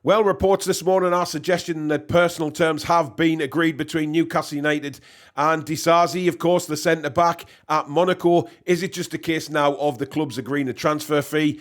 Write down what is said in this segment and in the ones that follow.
Well, reports this morning are suggesting that personal terms have been agreed between Newcastle United and Disasi, of course, the centre-back at Monaco. Is it just a case now of the clubs agreeing a transfer fee?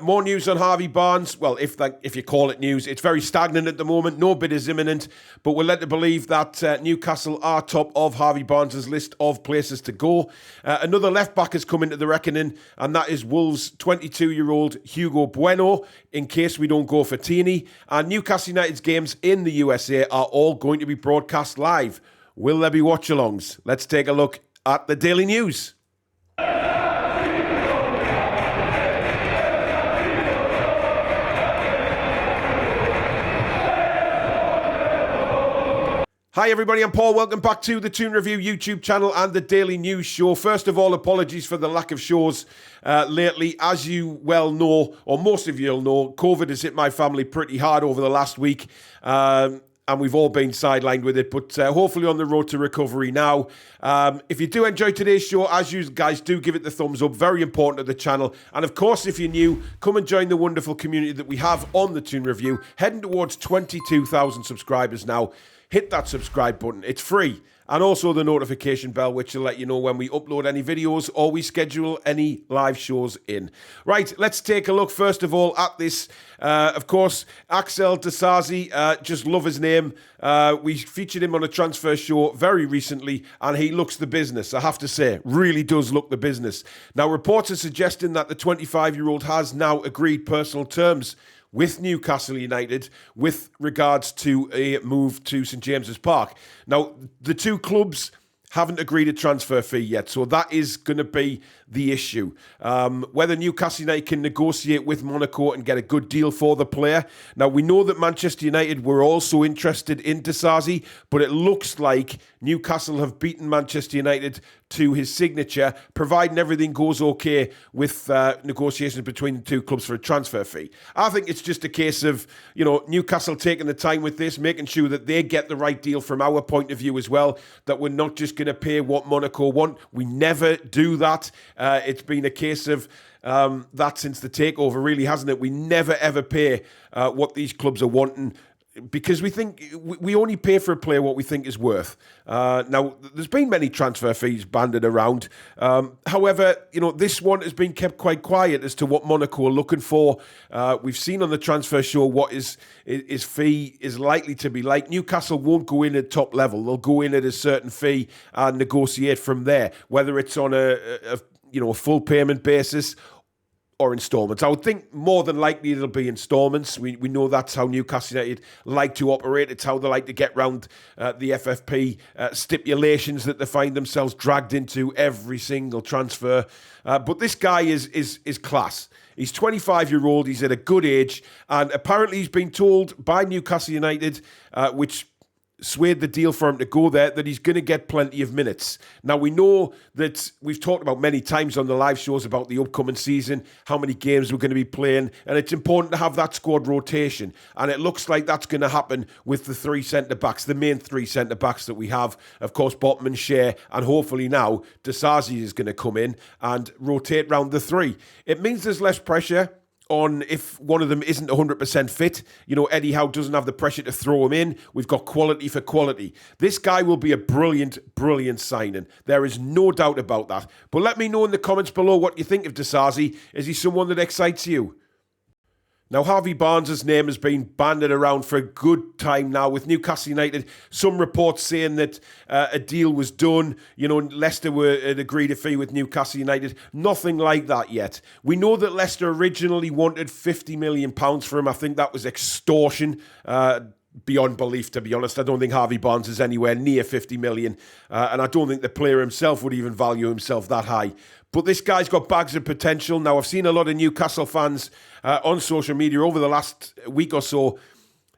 More news on Harvey Barnes. Well, if you call it news, it's very stagnant at the moment. No bid is imminent, but we're led to believe that Newcastle are top of Harvey Barnes' list of places to go. Another left-back has come into the reckoning, and that is Wolves' 22-year-old Hugo Bueno, in case we don't go for Tierney. And Newcastle United's games in the USA are all going to be broadcast live. Will there be watch-alongs? Let's take a look at the daily news. Hi everybody, I'm Paul. Welcome back to the Toon Review YouTube channel and the Daily News Show. First of all, apologies for the lack of shows lately. As you well know, or most of you will know, COVID has hit my family pretty hard over the last week. And we've all been sidelined with it, but hopefully on the road to recovery now. If you do enjoy today's show, as you guys do, give it the thumbs up. Very important to the channel. And of course, if you're new, come and join the wonderful community that we have on the Toon Review. Heading towards 22,000 subscribers now. Hit that subscribe button. It's free. And also the notification bell, which will let you know when we upload any videos or we schedule any live shows in. Right, let's take a look first of all at this. Of course, Axel Disasi, just love his name. We featured him on a transfer show very recently, and he looks the business, I have to say. Really does look the business. Now, reports are suggesting that the 25-year-old has now agreed personal terms with Newcastle United with regards to a move to St James's Park. Now, the two clubs haven't agreed a transfer fee yet, so that is going to be the issue. Whether Newcastle United can negotiate with Monaco and get a good deal for the player. Now, we know that Manchester United were also interested in Disasi, but it looks like Newcastle have beaten Manchester United to his signature, providing everything goes okay with negotiations between the two clubs for a transfer fee. I think it's just a case of, Newcastle taking the time with this, making sure that they get the right deal from our point of view as well, that we're not just going to pay what Monaco want. We never do that. It's been a case of that since the takeover, really, hasn't it? We never, ever pay what these clubs are wanting, because we think we only pay for a player what we think is worth. Now, there's been many transfer fees banded around. However, this one has been kept quite quiet as to what Monaco are looking for. We've seen on the transfer show what his fee is likely to be like. Newcastle won't go in at top level. They'll go in at a certain fee and negotiate from there, whether it's on a full payment basis or installments. I would think more than likely it'll be installments. We know that's how Newcastle United like to operate. It's how they like to get round the FFP stipulations that they find themselves dragged into every single transfer. But this guy is class. He's 25-year-old. He's at a good age. And apparently he's been told by Newcastle United, which swayed the deal for him to go there, that he's going to get plenty of minutes. Now, we know that we've talked about many times on the live shows about the upcoming season, how many games we're going to be playing, and it's important to have that squad rotation. And it looks like that's going to happen with the three centre-backs, the main three centre-backs that we have. Of course, Botman, Shea, and hopefully now Disasi is going to come in and rotate round the three. It means there's less pressure on if one of them isn't 100% fit. Eddie Howe doesn't have the pressure to throw him in. We've got quality for quality. This guy will be a brilliant, brilliant signing. There is no doubt about that. But let me know in the comments below what you think of Disasi. Is he someone that excites you? Now, Harvey Barnes' name has been banded around for a good time now with Newcastle United. Some reports saying that a deal was done. Leicester had agreed a fee with Newcastle United. Nothing like that yet. We know that Leicester originally wanted £50 million for him. I think that was extortion. Beyond belief, to be honest. I don't think Harvey Barnes is anywhere near 50 million. And I don't think the player himself would even value himself that high. But this guy's got bags of potential. Now, I've seen a lot of Newcastle fans on social media over the last week or so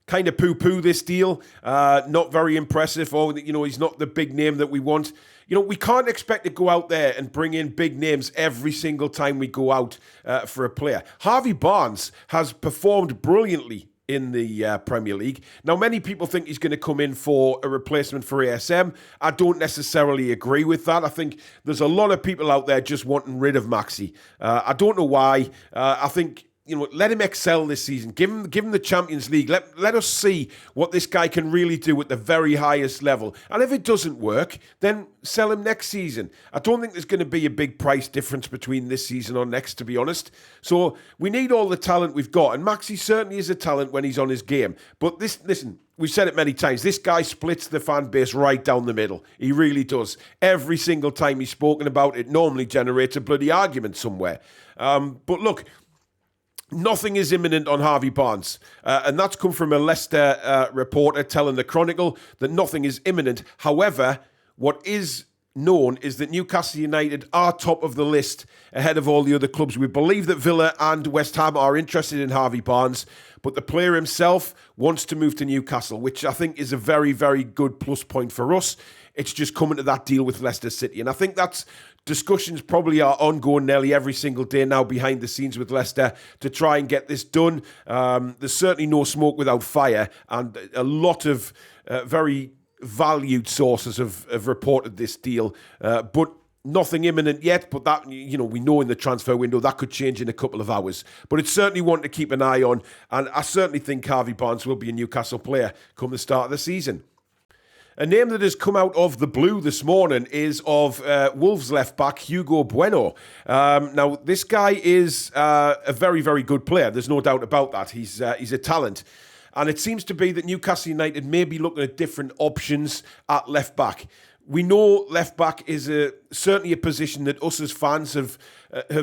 kind of poo-poo this deal. Not very impressive. Or, he's not the big name that we want. We can't expect to go out there and bring in big names every single time we go out for a player. Harvey Barnes has performed brilliantly in the Premier League. Now, many people think he's going to come in for a replacement for ASM. I don't necessarily agree with that. I think there's a lot of people out there just wanting rid of Maxi. I don't know why. I think let him excel this season. Give him the Champions League. Let us see what this guy can really do at the very highest level. And if it doesn't work, then sell him next season. I don't think there's going to be a big price difference between this season or next, to be honest. So we need all the talent we've got. And Maxi certainly is a talent when he's on his game. But listen, we've said it many times. This guy splits the fan base right down the middle. He really does. Every single time he's spoken about, it normally generates a bloody argument somewhere. But look, nothing is imminent on Harvey Barnes, and that's come from a Leicester reporter telling the Chronicle that nothing is imminent. However, what is known is that Newcastle United are top of the list ahead of all the other clubs. We believe that Villa and West Ham are interested in Harvey Barnes, but the player himself wants to move to Newcastle, which I think is a very, very good plus point for us. It's just coming to that deal with Leicester City, and I think that's discussions probably are ongoing nearly every single day now behind the scenes with Leicester to try and get this done. There's certainly no smoke without fire, and a lot of very valued sources have reported this deal, but nothing imminent yet. But that, we know in the transfer window that could change in a couple of hours. But it's certainly one to keep an eye on, and I certainly think Harvey Barnes will be a Newcastle player come the start of the season. A name that has come out of the blue this morning is of Wolves left-back Hugo Bueno. Now, this guy is a very, very good player. There's no doubt about that. He's a talent. And it seems to be that Newcastle United may be looking at different options at left-back. We know left-back is certainly a position that us as fans have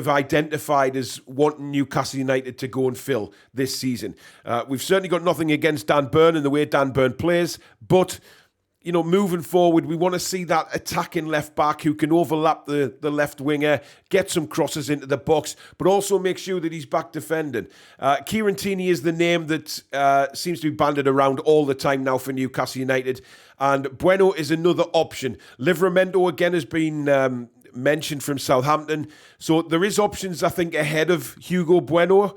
identified as wanting Newcastle United to go and fill this season. We've certainly got nothing against Dan Burn and the way Dan Burn plays, but moving forward, we want to see that attacking left-back who can overlap the left winger, get some crosses into the box, but also make sure that he's back defending. Kieran Tierney is the name that seems to be banded around all the time now for Newcastle United, and Bueno is another option. Livramento, again, has been mentioned from Southampton. So there is options, I think, ahead of Hugo Bueno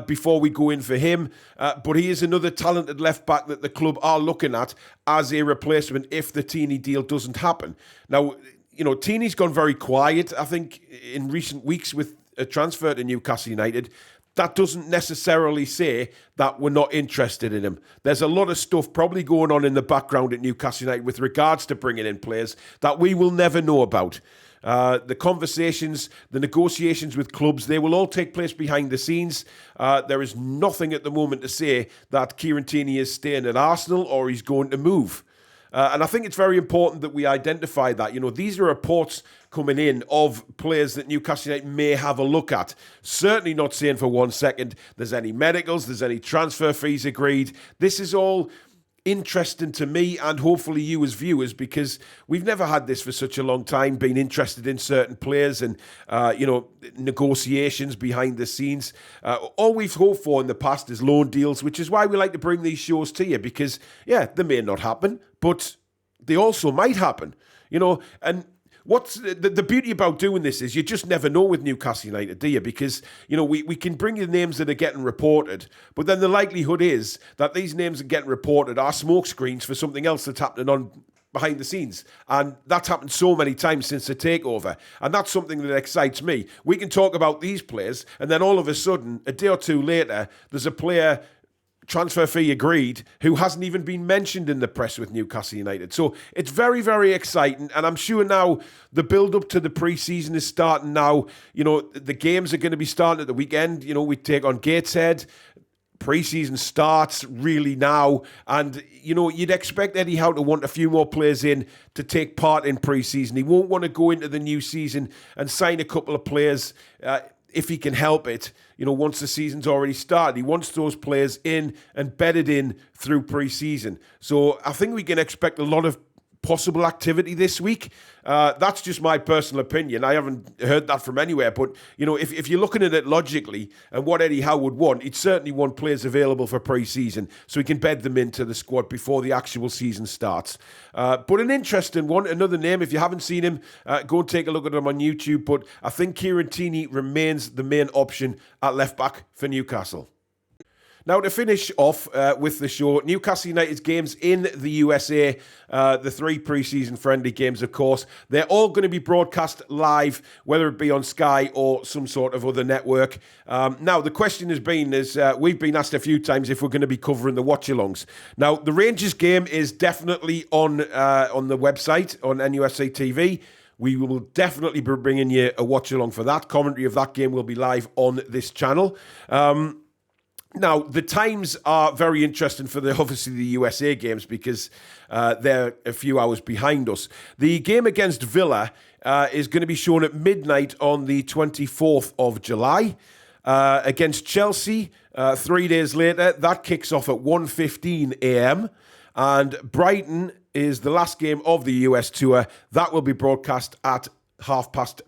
before we go in for him. But he is another talented left-back that the club are looking at as a replacement if the Tierney deal doesn't happen. Now, Tierney's gone very quiet, I think, in recent weeks with a transfer to Newcastle United. That doesn't necessarily say that we're not interested in him. There's a lot of stuff probably going on in the background at Newcastle United with regards to bringing in players that we will never know about. The conversations, the negotiations with clubs, they will all take place behind the scenes. There is nothing at the moment to say that Kieran Tierney is staying at Arsenal or he's going to move. And I think it's very important that we identify that. These are reports coming in of players that Newcastle United may have a look at. Certainly not saying for 1 second there's any medicals, there's any transfer fees agreed. This is all interesting to me and hopefully you as viewers, because we've never had this for such a long time, being interested in certain players and negotiations behind the scenes. All we've hoped for in the past is loan deals, which is why we like to bring these shows to you, because they may not happen, but they also might happen, and what's the beauty about doing this is you just never know with Newcastle United, do you? Because, we can bring you names that are getting reported, but then the likelihood is that these names that are getting reported are smoke screens for something else that's happening on behind the scenes. And that's happened so many times since the takeover. And that's something that excites me. We can talk about these players, and then all of a sudden, a day or two later, there's a player transfer fee agreed who hasn't even been mentioned in the press with Newcastle United. So it's very, very exciting, and I'm sure now the build-up to the pre-season is starting now. The games are going to be starting at the weekend. We take on Gateshead. Pre-season starts really now, and you'd expect Eddie Howe to want a few more players in to take part in pre-season. He won't want to go into the new season and sign a couple of players if he can help it, once the season's already started. He wants those players in and bedded in through pre-season. So I think we can expect a lot of possible activity this week. That's just my personal opinion. I haven't heard that from anywhere. But, if you're looking at it logically and what Eddie Howe would want, he'd certainly want players available for pre-season so he can bed them into the squad before the actual season starts. But an interesting one, another name, if you haven't seen him, go and take a look at him on YouTube. But I think Kieran Tierney remains the main option at left-back for Newcastle. Now, to finish off with the show, Newcastle United's games in the USA, the 3 pre-season friendly games, of course, they're all going to be broadcast live, whether it be on Sky or some sort of other network. Now, the question has been, we've been asked a few times if we're going to be covering the watch-alongs. Now, the Rangers game is definitely on the website, on NUSA TV. We will definitely be bringing you a watch-along for that. Commentary of that game will be live on this channel. Now, the times are very interesting for obviously the USA games because they're a few hours behind us. The game against Villa is going to be shown at midnight on the 24th of July. Against Chelsea, 3 days later, that kicks off at 1:15 a.m. And Brighton is the last game of the US tour. That will be broadcast at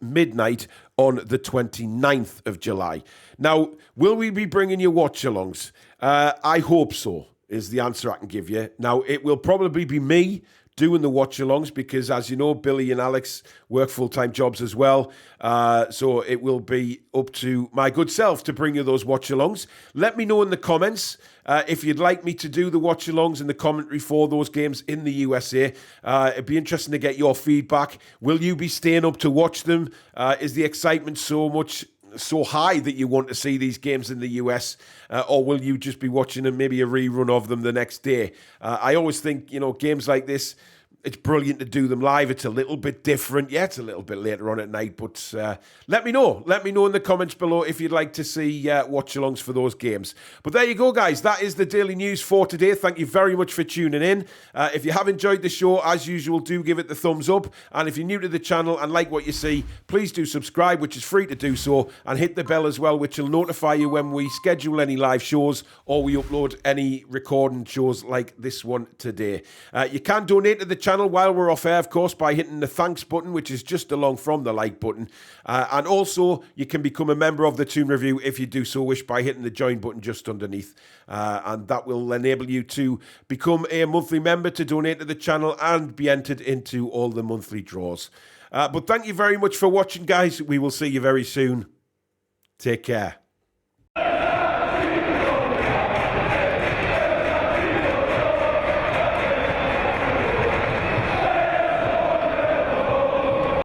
midnight on the 29th of July. Now, will we be bringing you watch-alongs? I hope so, is the answer I can give you. Now, it will probably be me doing the watch-alongs because, as you know, Billy and Alex work full-time jobs as well. So it will be up to my good self to bring you those watch-alongs. Let me know in the comments if you'd like me to do the watch-alongs and the commentary for those games in the USA. It'd be interesting to get your feedback. Will you be staying up to watch them? Is the excitement so high that you want to see these games in the US, or will you just be watching them, maybe a rerun of them the next day? I always think, games like this, it's brilliant to do them live. It's a little bit different. Yeah, it's a little bit later on at night, but let me know. Let me know in the comments below if you'd like to see watch-alongs for those games. But there you go, guys. That is the daily news for today. Thank you very much for tuning in. If you have enjoyed the show, as usual, do give it the thumbs up. And if you're new to the channel and like what you see, please do subscribe, which is free to do so, and hit the bell as well, which will notify you when we schedule any live shows or we upload any recording shows like this one today. You can donate to the channel while we're off air, of course, by hitting the thanks button, which is just along from the like button. And also, you can become a member of the Toon Review if you do so wish by hitting the join button just underneath. And that will enable you to become a monthly member, to donate to the channel and be entered into all the monthly draws. But thank you very much for watching, guys. We will see you very soon. Take care.